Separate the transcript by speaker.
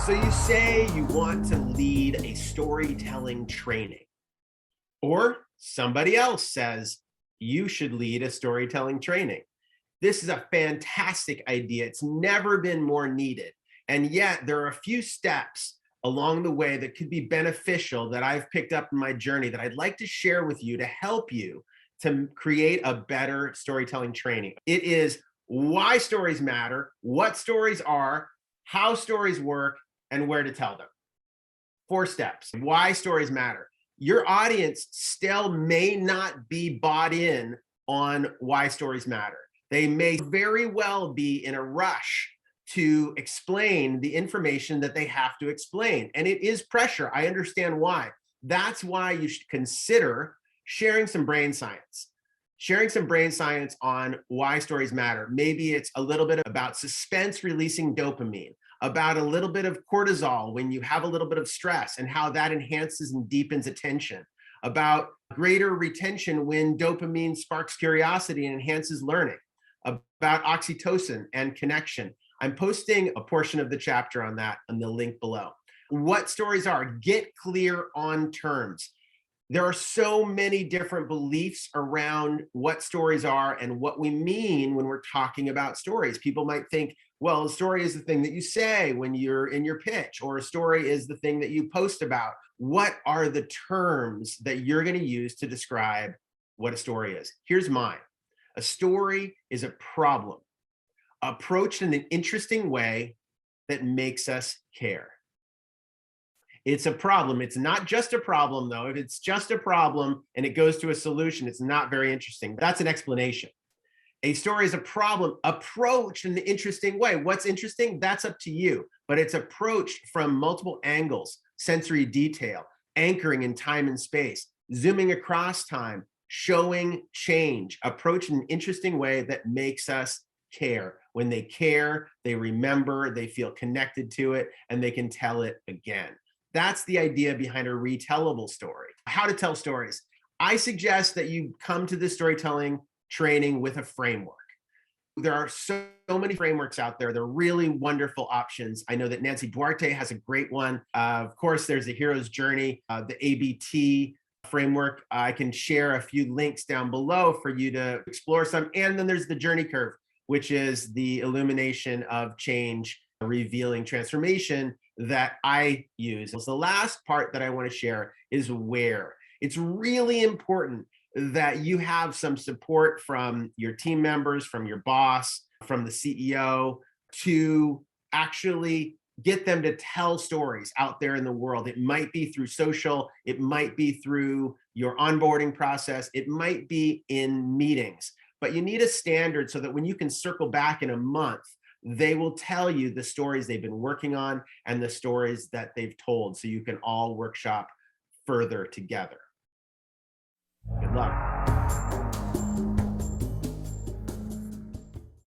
Speaker 1: So you say you want to lead a storytelling training, or somebody else says you should lead a storytelling training. This is a fantastic idea. It's never been more needed. And yet there are a few steps along the way that could be beneficial that I've picked up in my journey that I'd like to share with you to help you to create a better storytelling training. It is why stories matter, what stories are, how stories work, and where to tell them. 4 steps. Why stories matter. Your audience still may not be bought in on why stories matter. They may very well be in a rush to explain the information that they have to explain. And it is pressure. I understand why. That's why you should consider sharing some brain science. Sharing some brain science on why stories matter. Maybe it's a little bit about suspense releasing dopamine, about a little bit of cortisol when you have a little bit of stress and how that enhances and deepens attention, about greater retention when dopamine sparks curiosity and enhances learning, about oxytocin and connection. I'm posting a portion of the chapter on that in the link below. What stories are, get clear on terms. There are so many different beliefs around what stories are and what we mean when we're talking about stories. People might think, well, a story is the thing that you say when you're in your pitch, or a story is the thing that you post about. What are the terms that you're going to use to describe what a story is? Here's mine. A story is a problem approached in an interesting way that makes us care. It's a problem. It's not just a problem, though. If it's just a problem and it goes to a solution, it's not very interesting. That's an explanation. A story is a problem approached in an interesting way. What's interesting? That's up to you. But it's approached from multiple angles, sensory detail, anchoring in time and space, zooming across time, showing change, approached in an interesting way that makes us care. When they care, they remember, they feel connected to it, and they can tell it again. That's the idea behind a retellable story. How to tell stories. I suggest that you come to this storytelling training with a framework. There are so many frameworks out there. They're really wonderful options. I know that Nancy Duarte has a great one. Of course, there's the hero's journey, the ABT framework. I can share a few links down below for you to explore some. And then there's the journey curve, which is the illumination of change, revealing transformation that I use. So the last part that I want to share is where. It's really important that you have some support from your team members, from your boss, from the CEO to actually get them to tell stories out there in the world. It might be through social, it might be through your onboarding process, it might be in meetings, but you need a standard so that when you can circle back in a month, they will tell you the stories they've been working on and the stories that they've told, so you can all workshop further together. Good luck.